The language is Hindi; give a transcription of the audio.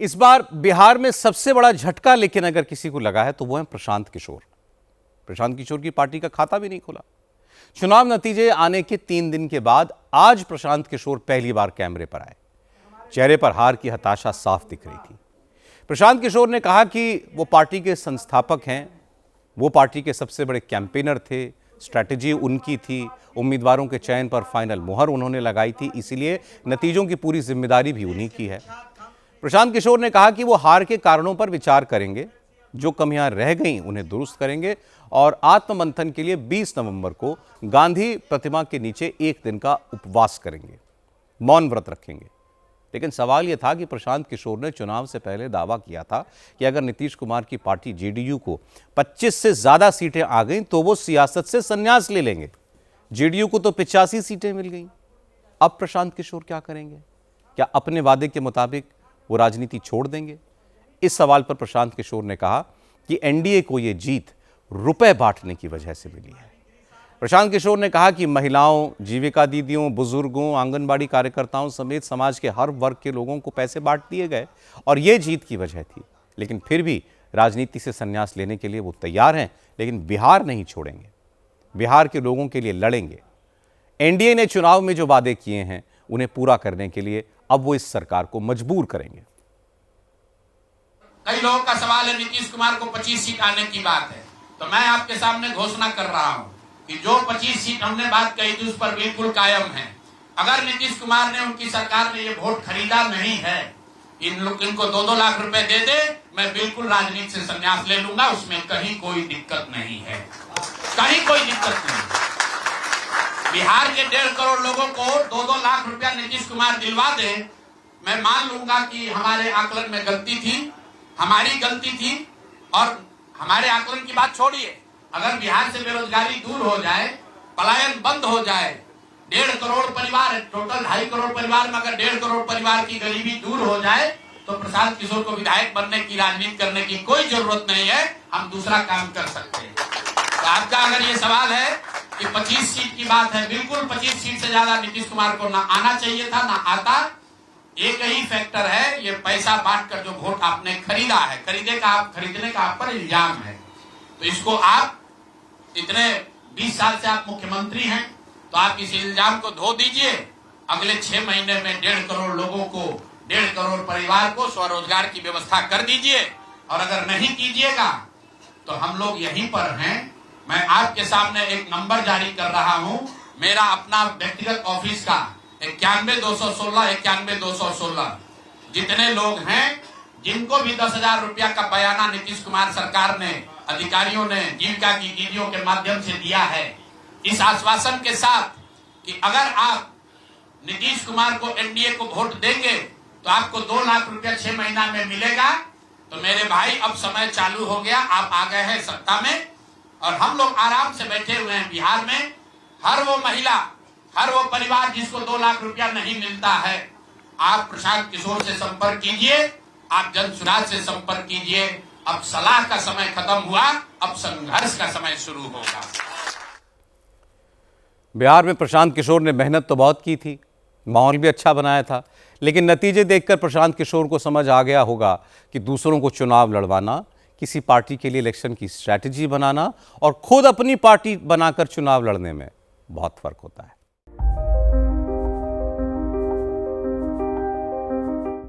इस बार बिहार में सबसे बड़ा झटका लेकिन अगर किसी को लगा है तो वो है प्रशांत किशोर। प्रशांत किशोर की पार्टी का खाता भी नहीं खुला। चुनाव नतीजे आने के 3 दिन के बाद आज प्रशांत किशोर पहली बार कैमरे पर आए। चेहरे पर हार की हताशा साफ दिख रही थी। प्रशांत किशोर ने कहा कि वो पार्टी के संस्थापक हैं, वो पार्टी के सबसे बड़े कैंपेनर थे, स्ट्रैटेजी उनकी थी, उम्मीदवारों के चयन पर फाइनल मुहर उन्होंने लगाई थी, इसीलिए नतीजों की पूरी जिम्मेदारी भी उन्हीं की है। प्रशांत किशोर ने कहा कि वो हार के कारणों पर विचार करेंगे, जो कमियां रह गईं उन्हें दुरुस्त करेंगे और आत्ममंथन के लिए 20 नवंबर को गांधी प्रतिमा के नीचे 1 दिन का उपवास करेंगे, मौन व्रत रखेंगे। लेकिन सवाल यह था कि प्रशांत किशोर ने चुनाव से पहले दावा किया था कि अगर नीतीश कुमार की पार्टी जेडीयू को 25 से ज्यादा सीटें आ गईं तो वो सियासत से संन्यास ले लेंगे। जेडीयू को तो 85 सीटें मिल गईं। अब प्रशांत किशोर क्या करेंगे? क्या अपने वादे के मुताबिक वो राजनीति छोड़ देंगे? इस सवाल पर प्रशांत किशोर ने कहा कि एनडीए को यह जीत रुपए बांटने की वजह से मिली है। प्रशांत किशोर ने कहा कि महिलाओं, जीविका दीदियों, बुजुर्गों, आंगनबाड़ी कार्यकर्ताओं समेत समाज के हर वर्ग के लोगों को पैसे बांट दिए गए और यह जीत की वजह थी। लेकिन फिर भी राजनीति से संन्यास लेने के लिए वो तैयार हैं, लेकिन बिहार नहीं छोड़ेंगे। बिहार के लोगों के लिए लड़ेंगे। एनडीए ने चुनाव में जो वादे किए हैं उन्हें पूरा करने के लिए अब वो इस सरकार को मजबूर करेंगे। कई लोगों का सवाल है नीतीश कुमार को 25 सीट आने की बात है, तो मैं आपके सामने घोषणा कर रहा हूं कि जो 25 सीट हमने बात कही थी उस पर बिल्कुल कायम है। अगर नीतीश कुमार ने, उनकी सरकार ने ये वोट खरीदा नहीं है, इनको 2-2 लाख रुपए दे दे, मैं बिल्कुल राजनीति से संन्यास ले लूंगा। उसमें कहीं कोई दिक्कत नहीं है, कहीं कोई दिक्कत नहीं। बिहार के 1.5 करोड़ लोगों को 2-2 लाख रुपया नीतीश कुमार दिलवा दे, मैं मान लूंगा कि हमारे आकलन में गलती थी, हमारी गलती थी। और हमारे आकलन की बात छोड़िए, अगर बिहार से बेरोजगारी दूर हो जाए, पलायन बंद हो जाए, 1.5 करोड़ परिवार, टोटल 2.5 करोड़ परिवार में अगर 1.5 करोड़ परिवार की गरीबी दूर हो जाए, तो प्रशांत किशोर को विधायक बनने की, राजनीति करने की कोई जरूरत नहीं है। हम दूसरा काम कर सकते हैं। तो आपका अगर ये सवाल है कि 25 सीट की बात है, बिल्कुल 25 सीट से ज्यादा नीतीश कुमार को ना आना चाहिए था, ना आता। एक ही फैक्टर है, ये पैसा बांटकर जो वोट आपने खरीदा है, खरीदने का आप पर इल्जाम है। तो इसको आप इतने 20 साल से आप मुख्यमंत्री हैं, तो आप इस इल्जाम को धो दीजिए। अगले 6 महीने में 1.5 करोड़ लोगों को, 1.5 करोड़ परिवार को स्वरोजगार की व्यवस्था कर दीजिए। और अगर नहीं कीजिएगा तो हम लोग यहीं पर हैं। मैं आपके सामने एक नंबर जारी कर रहा हूं, मेरा अपना व्यक्तिगत ऑफिस का 91-216, 91-216। जितने लोग हैं, जिनको भी 10,000 रुपया का बयाना नीतीश कुमार सरकार ने, अधिकारियों ने, जीविका की दीदियों के माध्यम से दिया है, इस आश्वासन के साथ कि अगर आप नीतीश कुमार को, एनडीए को वोट देंगे तो आपको 2 लाख रुपया 6 महीना में मिलेगा। तो मेरे भाई, अब समय चालू हो गया, आप आ गए हैं सत्ता में और हम लोग आराम से बैठे हुए हैं बिहार में। हर वो महिला, हर वो परिवार जिसको 2 लाख रुपया नहीं मिलता है, आप प्रशांत किशोर से संपर्क कीजिए, आप जन सुराज से संपर्क कीजिए। अब सलाह का समय खत्म हुआ, अब संघर्ष का समय शुरू होगा। बिहार में प्रशांत किशोर ने मेहनत तो बहुत की थी, माहौल भी अच्छा बनाया था, लेकिन नतीजे देखकर प्रशांत किशोर को समझ आ गया होगा कि दूसरों को चुनाव लड़वाना, किसी पार्टी के लिए इलेक्शन की स्ट्रैटेजी बनाना और खुद अपनी पार्टी बनाकर चुनाव लड़ने में बहुत फर्क होता है।